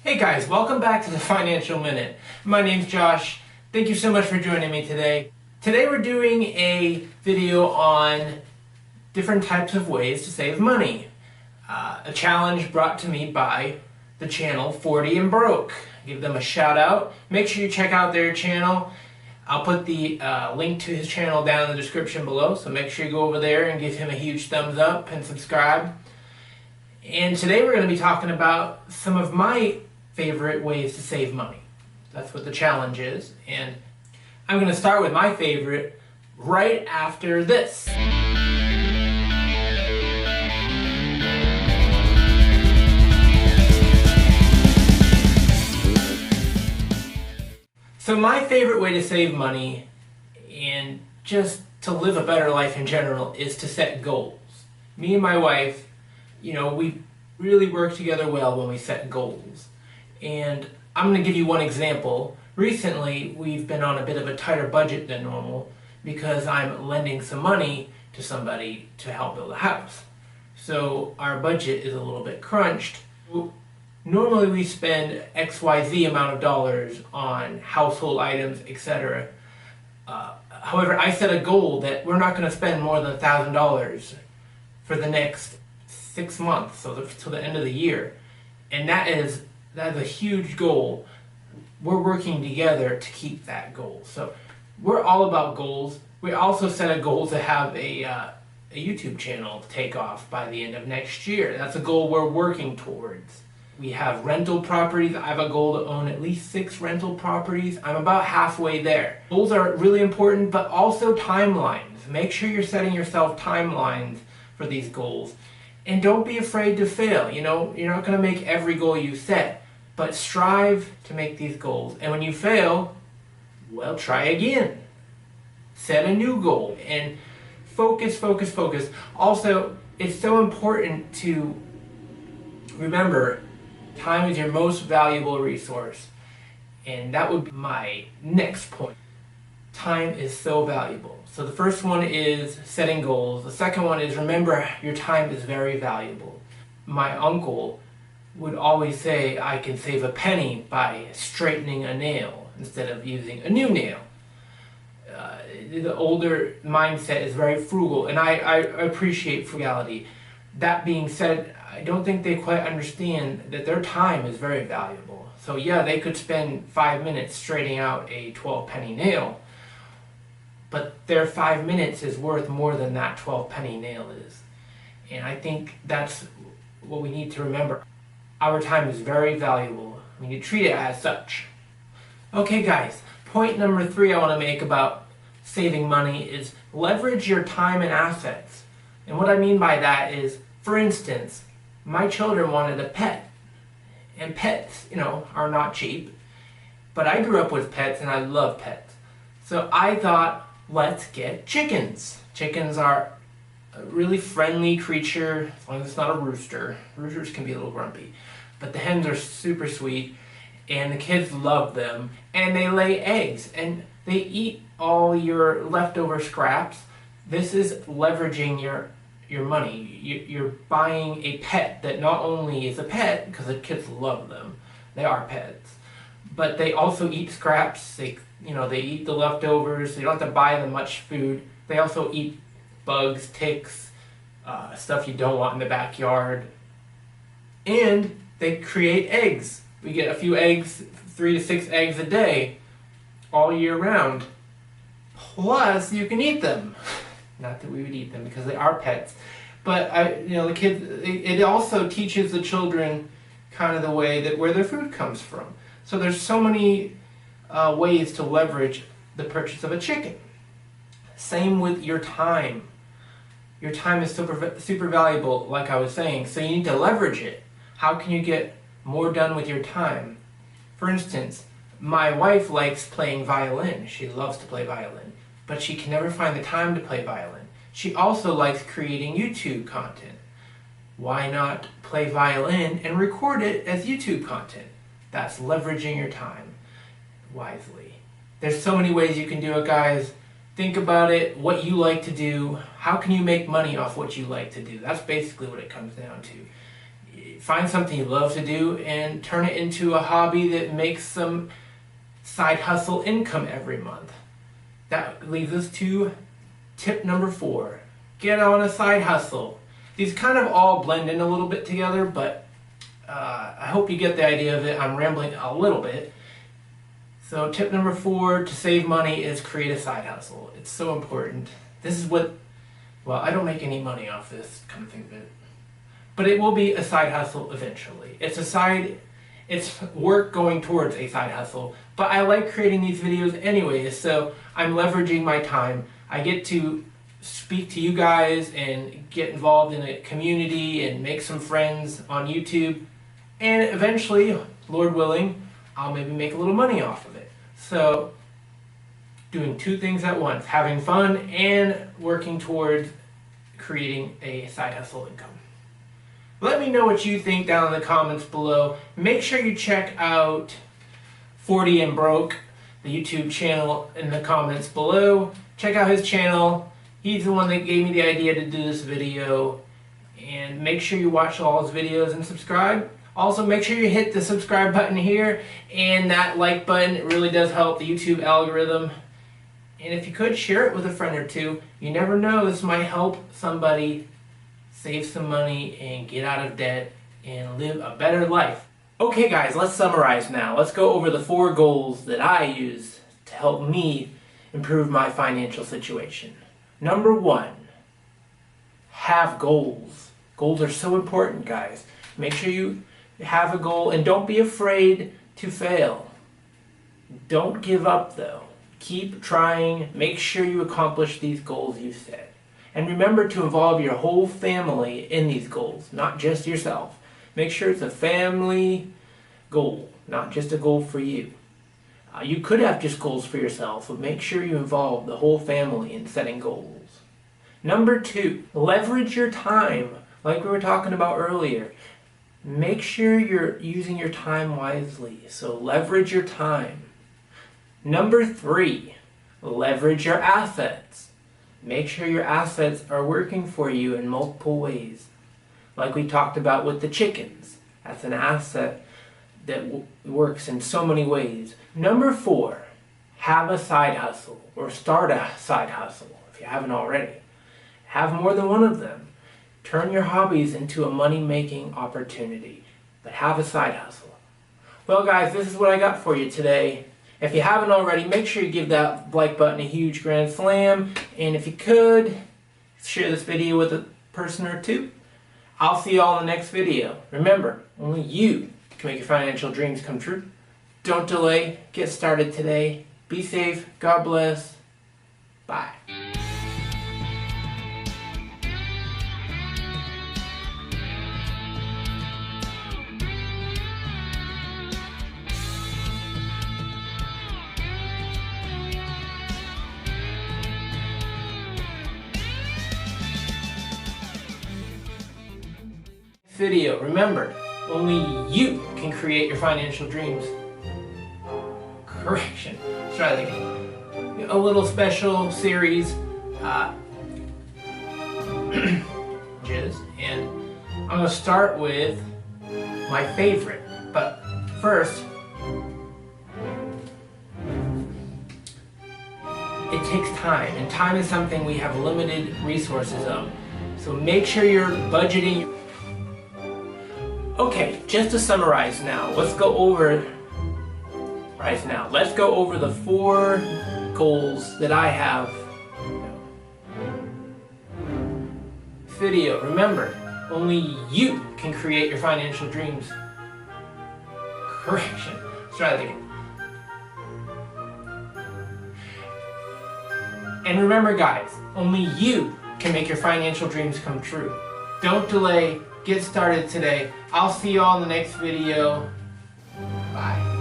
Hey guys, welcome back to the Financial Minute. My name's Josh. Thank you so much for joining me today. Today we're doing a video on different types of ways to save money. A challenge brought to me by the channel 40 and Broke. Give them a shout out. Make sure you check out their channel. I'll put the link to his channel down in the description below, so make sure you go over there and give him a huge thumbs up and subscribe. And today we're going to be talking about some of my favorite ways to save money. That's what the challenge is, and I'm going to start with my favorite right after this. So my favorite way to save money and just to live a better life in general is to set goals. Me and my wife, we really work together well when we set goals. And I'm going to give you one example. Recently, we've been on a bit of a tighter budget than normal because I'm lending some money to somebody to help build a house. So our budget is a little bit crunched. Normally we spend XYZ amount of dollars on household items, etc. However, I set a goal that we're not going to spend more than $1,000 for the next 6 months, so till the end of the year. And that's a huge goal. We're working together to keep that goal. So we're all about goals. We also set a goal to have a YouTube channel take off by the end of next year. That's a goal we're working towards. We have rental properties. I have a goal to own at least 6 rental properties. I'm about halfway there. Goals are really important, but also timelines. Make sure you're setting yourself timelines for these goals. And don't be afraid to fail. You're not going to make every goal you set, but strive to make these goals. And when you fail, well, try again. Set a new goal and focus. Also, it's so important to remember time is your most valuable resource. And that would be my next point. Time is so valuable. So the first one is setting goals. The second one is remember your time is very valuable. My uncle would always say I can save a penny by straightening a nail instead of using a new nail. The older mindset is very frugal, and I appreciate frugality. That being said, I don't think they quite understand that their time is very valuable. So yeah, they could spend 5 minutes straightening out a 12-penny nail, but their 5 minutes is worth more than that 12-penny nail is. And I think that's what we need to remember. Our time is very valuable. We need to treat it as such. Okay guys, point number 3 I want to make about saving money is leverage your time and assets. And what I mean by that is, for instance, my children wanted a pet. And pets, are not cheap. But I grew up with pets and I love pets. So I thought, let's get chickens. Chickens are a really friendly creature, as long as it's not a rooster. Roosters can be a little grumpy. But the hens are super sweet, and the kids love them, and they lay eggs, and they eat all your leftover scraps. This is leveraging your money. You're buying a pet that not only is a pet, because the kids love them, they are pets, but they also eat scraps. They eat the leftovers. You don't have to buy them much food. They also eat bugs, ticks, stuff you don't want in the backyard. And they create eggs. We get a few eggs, 3 to 6 eggs a day, all year round. Plus, you can eat them. Not that we would eat them because they are pets. But the kids. It also teaches the children kind of the way that where their food comes from. So there's so many ways to leverage the purchase of a chicken. Same with your time. Your time is super valuable, like I was saying, so you need to leverage it. How can you get more done with your time? For instance, my wife likes playing violin. She loves to play violin, but she can never find the time to play violin. She also likes creating YouTube content. Why not play violin and record it as YouTube content? That's leveraging your time wisely. There's so many ways you can do it, guys. Think about it, what you like to do. How can you make money off what you like to do? That's basically what it comes down to. find something you love to do and turn it into a hobby that makes some side hustle income every month. That leads us to tip number 4. Get on a side hustle. These kind of all blend in a little bit together, but I hope you get the idea of it. I'm rambling a little bit. So tip number 4 to save money is create a side hustle. It's so important. This is what, well, I don't make any money off this, come to think of it. But it will be a side hustle eventually. It's work going towards a side hustle. But I like creating these videos anyways, so I'm leveraging my time. I get to speak to you guys and get involved in a community and make some friends on YouTube. And eventually, Lord willing, I'll maybe make a little money off of it. So, doing 2 things at once, having fun and working towards creating a side hustle income. Let me know what you think down in the comments below. Make sure you check out 40 and Broke, the YouTube channel, in the comments below. Check out his channel. He's the one that gave me the idea to do this video. And make sure you watch all his videos and subscribe. Also, make sure you hit the subscribe button here and that like button. It really does help the YouTube algorithm. And if you could, share it with a friend or 2. You never know, this might help somebody save some money and get out of debt and live a better life. Okay guys, let's summarize now. Let's go over the 4 goals that I use to help me improve my financial situation. Number 1, have goals. Goals are so important, guys. Make sure you have a goal and don't be afraid to fail. Don't give up though. Keep trying. Make sure you accomplish these goals you set. And remember to involve your whole family in these goals, not just yourself. Make sure it's a family goal, not just a goal for you. You could have just goals for yourself, but make sure you involve the whole family in setting goals. Number 2, leverage your time, like we were talking about earlier. Make sure you're using your time wisely, so leverage your time. Number 3, leverage your assets. Make sure your assets are working for you in multiple ways. Like we talked about with the chickens. That's an asset that works in so many ways. Number 4, have a side hustle or start a side hustle if you haven't already. Have more than one of them. Turn your hobbies into a money-making opportunity, but have a side hustle. Well guys, this is what I got for you today. If you haven't already, make sure you give that like button a huge grand slam. And if you could, share this video with a person or 2. I'll see you all in the next video. Remember, only you can make your financial dreams come true. Don't delay. Get started today. Be safe. God bless. Bye. Video. Remember, only you can create your financial dreams. Correction. Let's try that again. A little special series. And I'm going to start with my favorite. But first, it takes time. And time is something we have limited resources of. So make sure you're budgeting. Okay, just to summarize now, let's go over the 4 goals that I have. Video, remember, only you can create your financial dreams. Correction, let's try that again. And remember guys, only you can make your financial dreams come true. Don't delay. Get started today. I'll see you all in the next video. Bye.